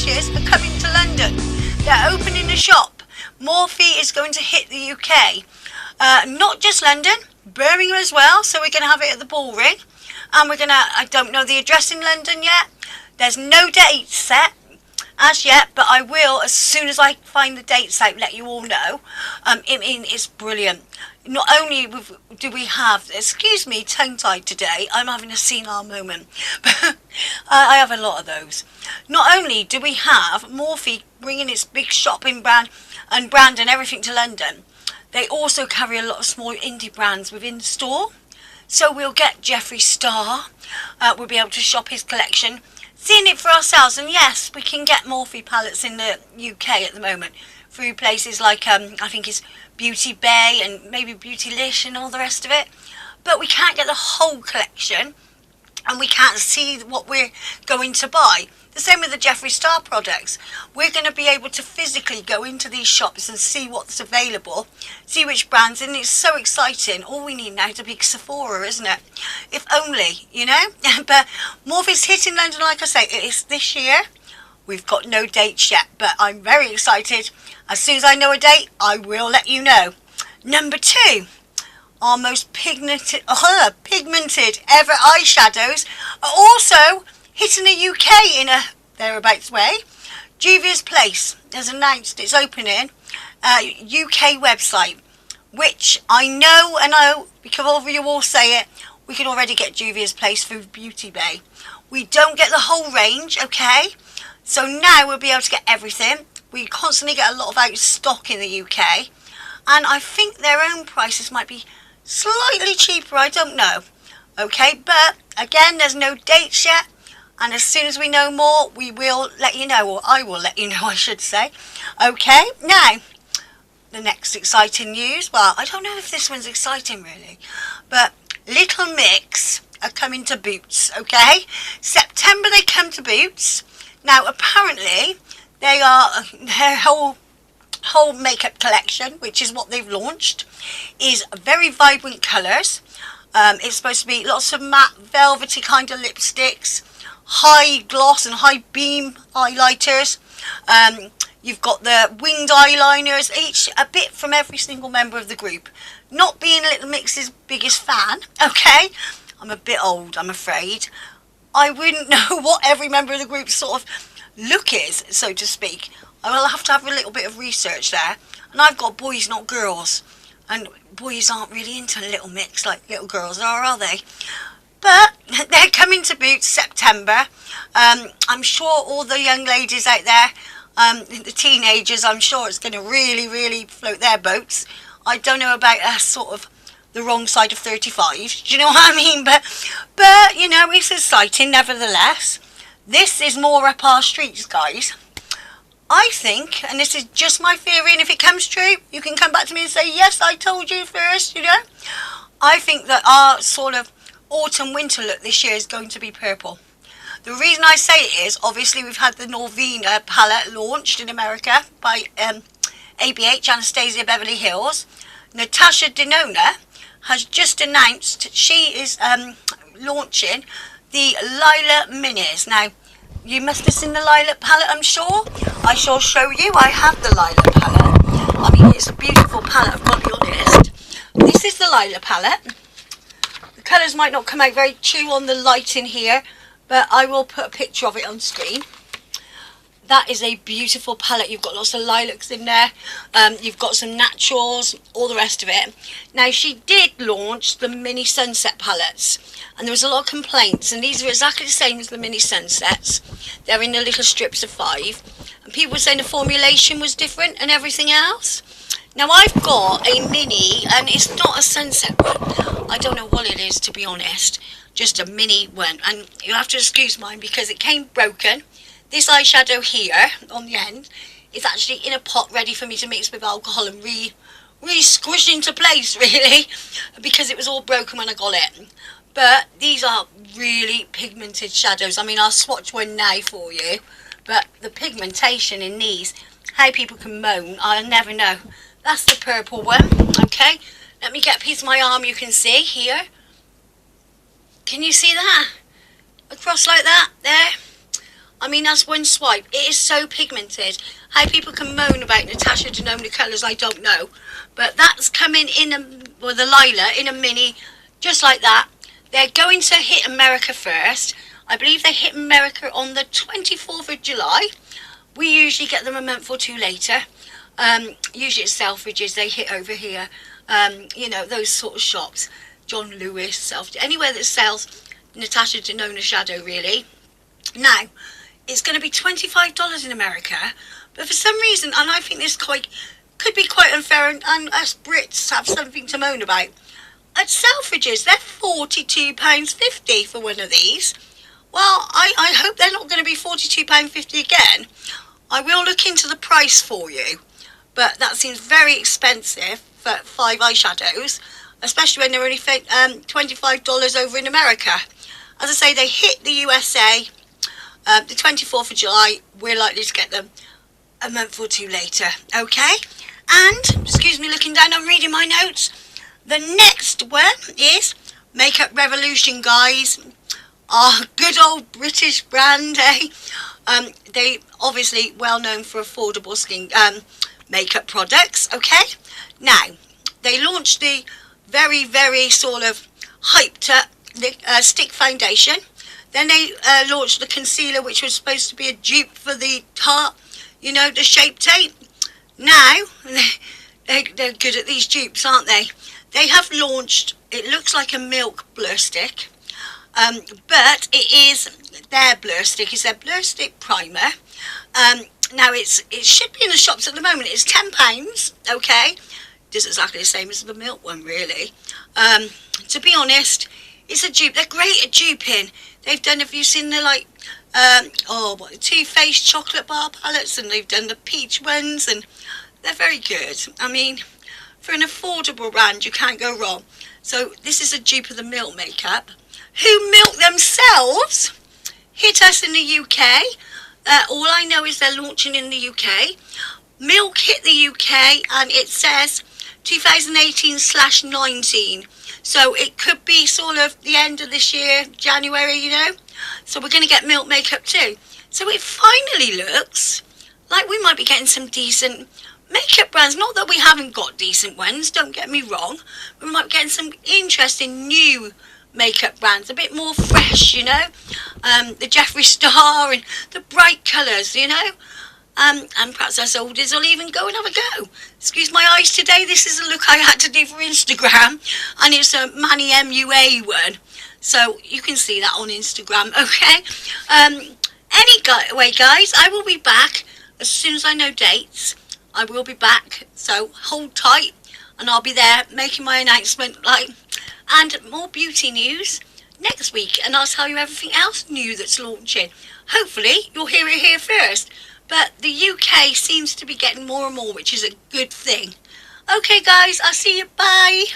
lashes are coming to London. They're opening a shop. Morphe is going to hit the UK. Not just London, Birmingham as well. So we're going to have it at the Bullring. And we're going to, I don't know the address in London yet. There's no date set as yet, but I will, as soon as I find the dates out, let you all know. It's brilliant. Not only do we have, excuse me, tongue-tied today, I'm having a senile moment, but I have a lot of those. Not only do we have Morphe bringing its big shopping brand and everything to London, they also carry a lot of small indie brands within the store. So we'll get Jeffree Star, we'll be able to shop his collection, seeing it for ourselves. And yes, we can get Morphe palettes in the UK at the moment through places like, I think it's Beauty Bay and maybe Beautylish and all the rest of it. But we can't get the whole collection and we can't see what we're going to buy. The same with the Jeffree Star products. We're going to be able to physically go into these shops and see what's available, see which brands, and it's so exciting. All we need now is a big Sephora, isn't it? If only, you know. But Morphe's hitting London, like I say, it is this year. We've got no dates yet, but I'm very excited. As soon as I know a date, I will let you know. Number 2, our most pigmented ever eyeshadows are also hitting the UK in a thereabouts way. Juviahs Place has announced its opening UK website, which I know, because all of you all say it, we can already get Juviahs Place through Beauty Bay. We don't get the whole range, okay? So now we'll be able to get everything. We constantly get a lot of out of stock in the UK, and I think their own prices might be slightly cheaper, I don't know. Okay, but again, there's no dates yet. And as soon as we know more, we will let you know, or I will let you know, I should say. Okay, now, the next exciting news. Well, I don't know if this one's exciting, really. But Little Mix are coming to Boots, okay? September they come to Boots. Now, apparently, they are, their whole makeup collection, which is what they've launched, is very vibrant colours. It's supposed to be lots of matte, velvety kind of lipsticks, high gloss and high beam highlighters. You've got the winged eyeliners, each a bit from every single member of the group. Not being Little Mix's biggest fan, okay? I'm a bit old, I'm afraid. I wouldn't know what every member of the group's sort of look is, so to speak. I will have to have a little bit of research there. And I've got boys, not girls. And boys aren't really into Little Mix like little girls are they? But they're coming to Boots September. I'm sure all the young ladies out there, the teenagers, I'm sure it's going to really, really float their boats. I don't know about sort of the wrong side of 35. Do you know what I mean? But you know, it's exciting nevertheless. This is more up our streets, guys. I think, and this is just my theory, and if it comes true, you can come back to me and say, yes, I told you first, you know. I think that our sort of autumn winter look this year is going to be purple. The reason I say it is, obviously we've had the Norvina palette launched in America by ABH, Anastasia Beverly Hills. Natasha Denona has just announced she is launching the Lilac Minis. Now, you must have seen the Lilac palette, I'm sure. I shall show you. I have the Lilac palette. I mean, it's a beautiful palette, I've got to be honest. This is the Lilac palette. The colours might not come out very true on the light in here, but I will put a picture of it on screen. That is a beautiful palette. You've got lots of lilacs in there. You've got some naturals, all the rest of it. Now, she did launch the mini sunset palettes, and there was a lot of complaints, and these are exactly the same as the mini sunsets. They're in the little strips of 5, and people were saying the formulation was different and everything else. Now, I've got a mini, and it's not a sunset one. I don't know what it is, to be honest. Just a mini one, and you'll have to excuse mine because it came broken. This eyeshadow here on the end is actually in a pot ready for me to mix with alcohol and re-squish into place, really, because it was all broken when I got it. But these are really pigmented shadows. I mean, I'll swatch one now for you, but the pigmentation in these, how people can moan, I'll never know. That's the purple one, okay? Let me get a piece of my arm you can see here. Can you see that? Across like that, there. I mean, that's one swipe. It is so pigmented. How people can moan about Natasha Denona colours, I don't know. But that's coming in the Lila in a mini, just like that. They're going to hit America first. I believe they hit America on the 24th of July. We usually get them a month or two later. Usually it's Selfridges, they hit over here. You know, those sort of shops. John Lewis, anywhere that sells Natasha Denona shadow, really. Now, it's going to be $25 in America, but for some reason, and I think this could be quite unfair, and us Brits have something to moan about. At Selfridges, they're £42.50 for one of these. Well, I hope they're not going to be £42.50 again. I will look into the price for you, but that seems very expensive for 5 eyeshadows, especially when they're only $25 over in America. As I say, they hit the USA the 24th of July. We're likely to get them a month or two later, okay? And, excuse me looking down, I'm reading my notes. The next one is Makeup Revolution, guys. Our good old British brand, eh? They obviously well known for affordable skin makeup products, okay? Now, they launched the very, very sort of hyped up stick foundation. Then they launched the concealer, which was supposed to be a dupe for the Tarte, you know, the Shape Tape. Now, they're good at these dupes, aren't they? They have launched, it looks like a milk blur stick, but it is their blur stick. It's their blur stick primer. Now, it should be in the shops at the moment. It's £10, okay? It's exactly the same as the milk one, really. To be honest, it's a dupe. They're great at duping. They've done, have you seen the the Too Faced chocolate bar palettes, and they've done the peach ones, and they're very good. I mean, for an affordable brand, you can't go wrong. So this is a dupe of the Milk makeup, who Milk themselves hit us in the UK. All I know is they're launching in the UK. Milk hit the UK, and it says 2018/19. So it could be sort of the end of this year, January, you know. So we're going to get Milk makeup too. So it finally looks like we might be getting some decent makeup brands. Not that we haven't got decent ones, don't get me wrong. We might be getting some interesting new makeup brands, a bit more fresh, you know. The Jeffree Star and the bright colours, you know. And perhaps us oldies will even go and have a go. Excuse my eyes today, this is a look I had to do for Instagram, and it's a Manny MUA one, so you can see that on Instagram, okay? Anyway, guys, I will be back as soon as I know dates. I will be back, so hold tight, and I'll be there making my announcement, and more beauty news next week, and I'll tell you everything else new that's launching. Hopefully, you'll hear it here first. But the UK seems to be getting more and more, which is a good thing. Okay, guys, I'll see you. Bye.